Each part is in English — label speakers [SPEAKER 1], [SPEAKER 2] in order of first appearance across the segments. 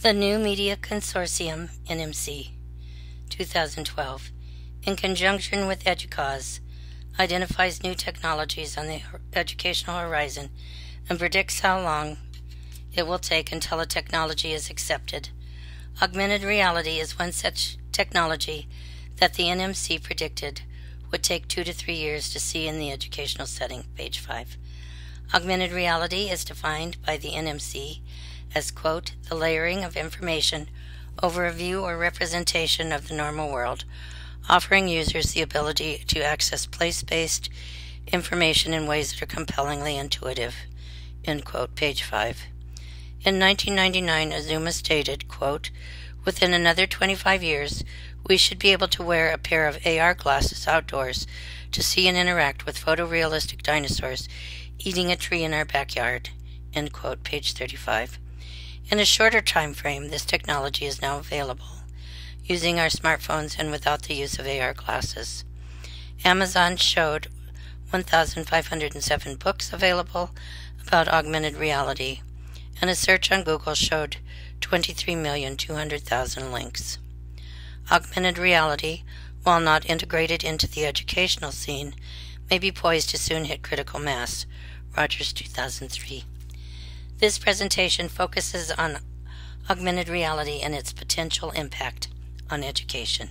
[SPEAKER 1] The New Media Consortium, NMC, 2012, in conjunction with EDUCAUSE, identifies new technologies on the educational horizon and predicts how long it will take until a technology is accepted. Augmented reality is one such technology that the NMC predicted would take 2 to 3 years to see in the educational setting, page 5. Augmented reality is defined by the NMC as, quote, the layering of information over a view or representation of the normal world, offering users the ability to access place-based information in ways that are compellingly intuitive, end quote, page 5. In 1999, Azuma stated, quote, within another 25 years, we should be able to wear a pair of AR glasses outdoors to see and interact with photorealistic dinosaurs eating a tree in our backyard, end quote, page 35. In a shorter time frame, this technology is now available, using our smartphones and without the use of AR glasses. Amazon showed 1,507 books available about augmented reality, and a search on Google showed 23,200,000 links. Augmented reality, while not integrated into the educational scene, may be poised to soon hit critical mass. Rogers, 2003. This presentation focuses on augmented reality and its potential impact on education.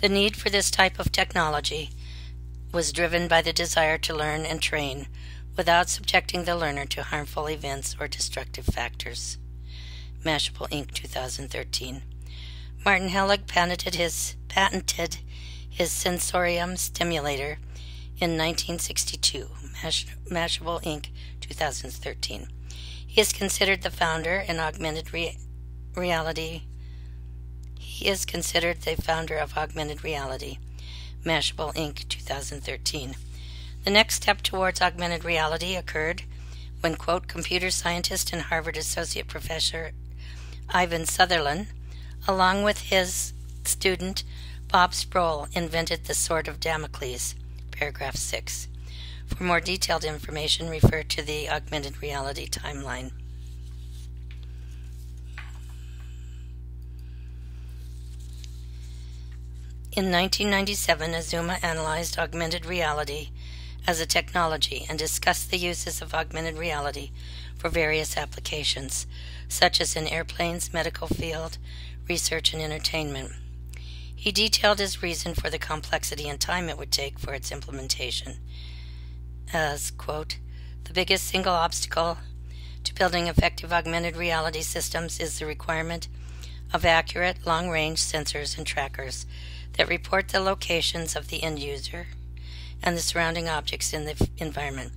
[SPEAKER 1] The need for this type of technology was driven by the desire to learn and train without subjecting the learner to harmful events or destructive factors. Mashable, Inc., 2013. Martin Helig patented his sensorium stimulator in 1962. Mashable, Inc., 2013. He is considered the founder in augmented reality. He is considered the founder of augmented reality. Mashable, Inc., 2013. The next step towards augmented reality occurred when, quote, computer scientist and Harvard Associate Professor Ivan Sutherland, along with his student Bob Sproul, invented the Sword of Damocles, paragraph 6. For more detailed information, refer to the augmented reality timeline. In 1997, Azuma analyzed augmented reality as a technology and discussed the uses of augmented reality for various applications, such as in airplanes, medical field, research, and entertainment. He detailed his reason for the complexity and time it would take for its implementation as, quote, the biggest single obstacle to building effective augmented reality systems is the requirement of accurate, long-range sensors and trackers that report the locations of the end user and the surrounding objects in the environment.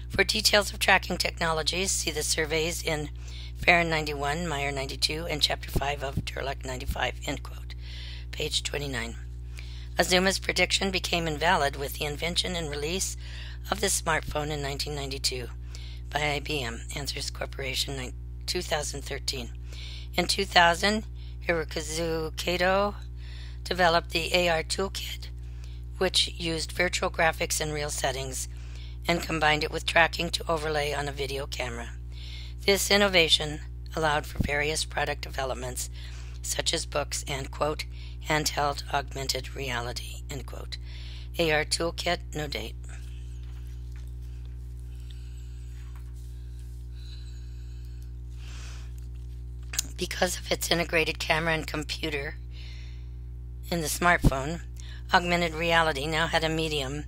[SPEAKER 1] For details of tracking technologies, see the surveys in Farron 91, Meyer 92, and Chapter 5 of Turlock 95, end quote. Page 29. Azuma's prediction became invalid with the invention and release of the smartphone in 1992 by IBM, Answers Corporation, 2013. In 2000, Hirokazu Kato developed the AR Toolkit, which used virtual graphics in real settings and combined it with tracking to overlay on a video camera. This innovation allowed for various product developments, such as books and, quote, handheld augmented reality, end quote. AR Toolkit, no date. Because of its integrated camera and computer in the smartphone, augmented reality now had a medium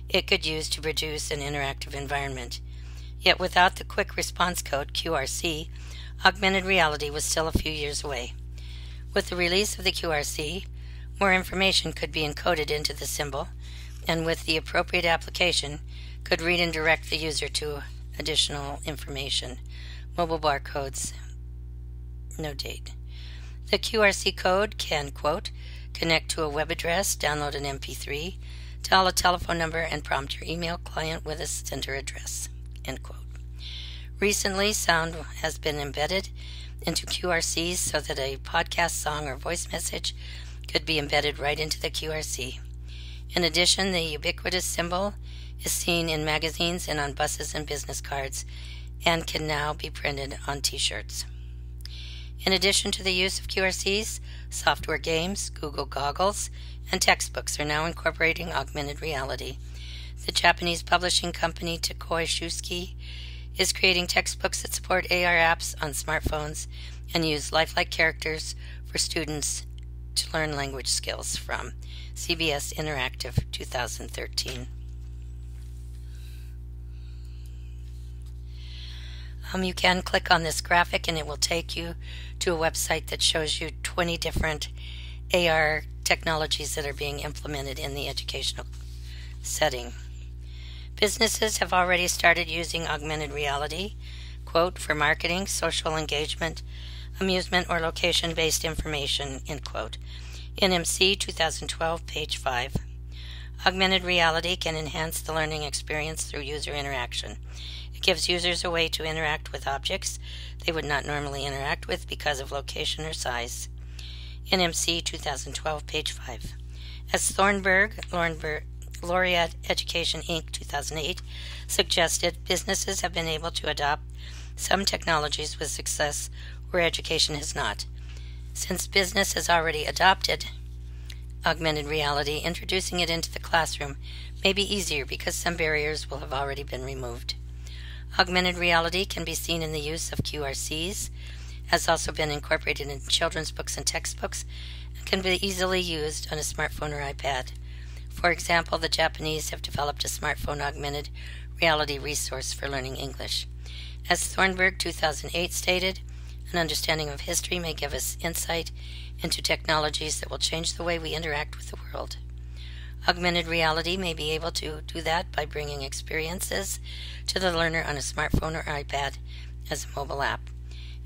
[SPEAKER 1] it could use to produce an interactive environment. Yet without the quick response code, QRC, augmented reality was still a few years away. With the release of the QRC, more information could be encoded into the symbol, and with the appropriate application, could read and direct the user to additional information. Mobile barcodes, no date. The QRC code can, quote, connect to a web address, download an MP3, dial a telephone number, and prompt your email client with a center address, end quote. Recently, sound has been embedded into QRCs so that a podcast, song, or voice message could be embedded right into the QRC. In addition, the ubiquitous symbol is seen in magazines and on buses and business cards, and can now be printed on t-shirts. In addition to the use of QRCs, software games, Google Goggles, and textbooks are now incorporating augmented reality. The Japanese publishing company Takoi Shusuke is creating textbooks that support AR apps on smartphones and use lifelike characters for students to learn language skills, from CBS Interactive 2013. You can click on this graphic and it will take you to a website that shows you 20 different AR technologies that are being implemented in the educational setting. Businesses have already started using augmented reality, quote, for marketing, social engagement, amusement, or location-based information, end quote. NMC 2012, page 5. Augmented reality can enhance the learning experience through user interaction. It gives users a way to interact with objects they would not normally interact with because of location or size. NMC 2012, page 5. As Laureate Education, Inc. 2008 suggested, businesses have been able to adopt some technologies with success where education has not. Since business has already adopted augmented reality, introducing it into the classroom may be easier because some barriers will have already been removed. Augmented reality can be seen in the use of QRCs, has also been incorporated in children's books and textbooks, and can be easily used on a smartphone or iPad. For example, the Japanese have developed a smartphone augmented reality resource for learning English. As Thornburg 2008 stated, an understanding of history may give us insight into technologies that will change the way we interact with the world. Augmented reality may be able to do that by bringing experiences to the learner on a smartphone or iPad as a mobile app.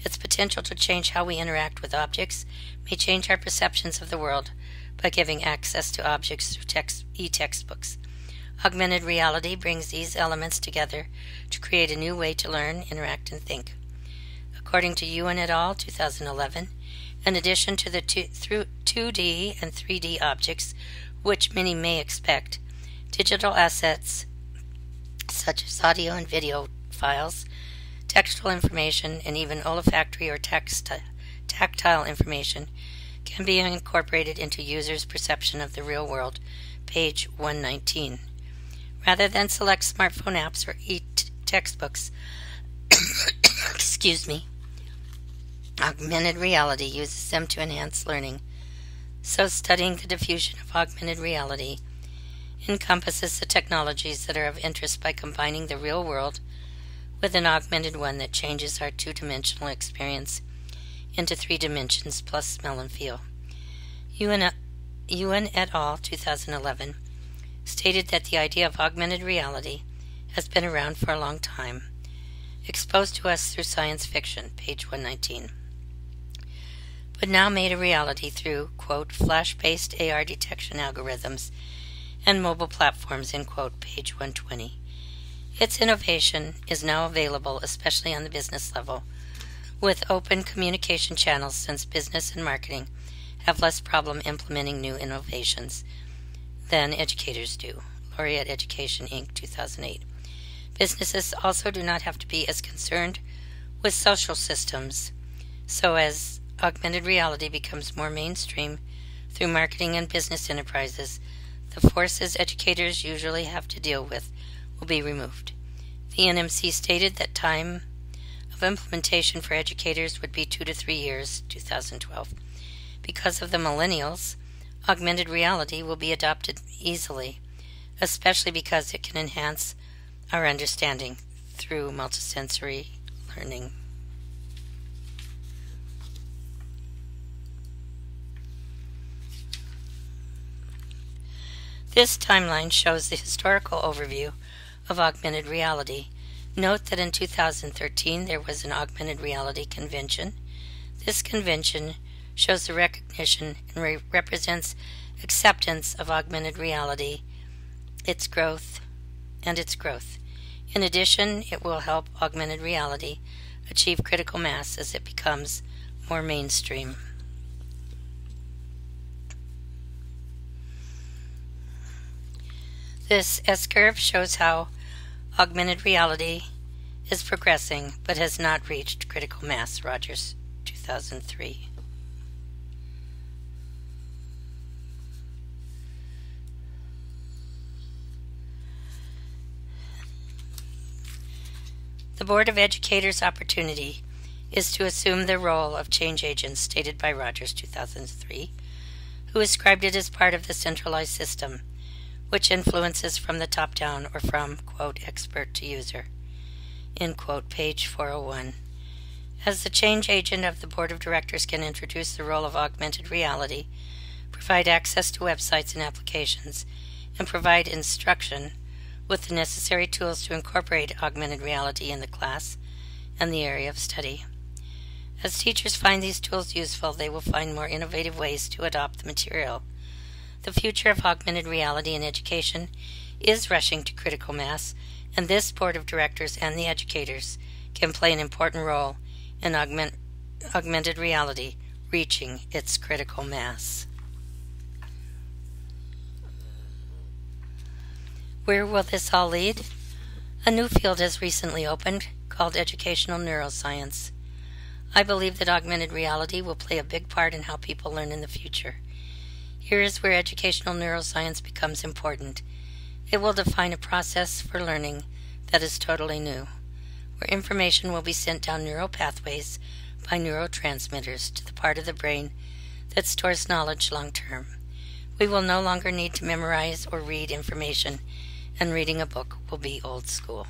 [SPEAKER 1] Its potential to change how we interact with objects may change our perceptions of the world by giving access to objects through e-textbooks. Augmented reality brings these elements together to create a new way to learn, interact, and think. According to Yuan et al. 2011, in addition to the 2D and 3D objects which many may expect, digital assets such as audio and video files, textual information, and even olfactory or tactile information can be incorporated into users' perception of the real world, page 119. Rather than select smartphone apps or e-textbooks, augmented reality uses them to enhance learning. So studying the diffusion of augmented reality encompasses the technologies that are of interest by combining the real world with an augmented one that changes our two-dimensional experience into 3 dimensions plus smell and feel. Yuan et al. 2011 stated that the idea of augmented reality has been around for a long time, exposed to us through science fiction, page 119, but now made a reality through, quote, flash-based AR detection algorithms and mobile platforms, end quote, page 120. Its innovation is now available, especially on the business level, with open communication channels, since business and marketing have less problem implementing new innovations than educators do. Laureate Education, Inc. 2008. Businesses also do not have to be as concerned with social systems, so as augmented reality becomes more mainstream through marketing and business enterprises, the forces educators usually have to deal with will be removed. The NMC stated that time of implementation for educators would be 2 to 3 years, 2012. Because of the millennials, augmented reality will be adopted easily, especially because it can enhance our understanding through multisensory learning. This timeline shows the historical overview of augmented reality. Note that in 2013 there was an augmented reality convention. This convention shows the recognition and represents acceptance of augmented reality, its growth. In addition, it will help augmented reality achieve critical mass as it becomes more mainstream. This S-curve shows how augmented reality is progressing but has not reached critical mass. Rogers, 2003. The Board of Educators' opportunity is to assume the role of change agents stated by Rogers, 2003, who ascribed it as part of the centralized system, which influences from the top down or from, quote, expert to user, end quote, page 401. As the change agent of the Board of Directors can introduce the role of augmented reality, provide access to websites and applications, and provide instruction with the necessary tools to incorporate augmented reality in the class and the area of study. As teachers find these tools useful, they will find more innovative ways to adopt the material. The future of augmented reality in education is rushing to critical mass, and this Board of Directors and the educators can play an important role in augmented reality reaching its critical mass. Where will this all lead? A new field has recently opened called educational neuroscience. I believe that augmented reality will play a big part in how people learn in the future. Here is where educational neuroscience becomes important. It will define a process for learning that is totally new, where information will be sent down neural pathways by neurotransmitters to the part of the brain that stores knowledge long term. We will no longer need to memorize or read information, and reading a book will be old school.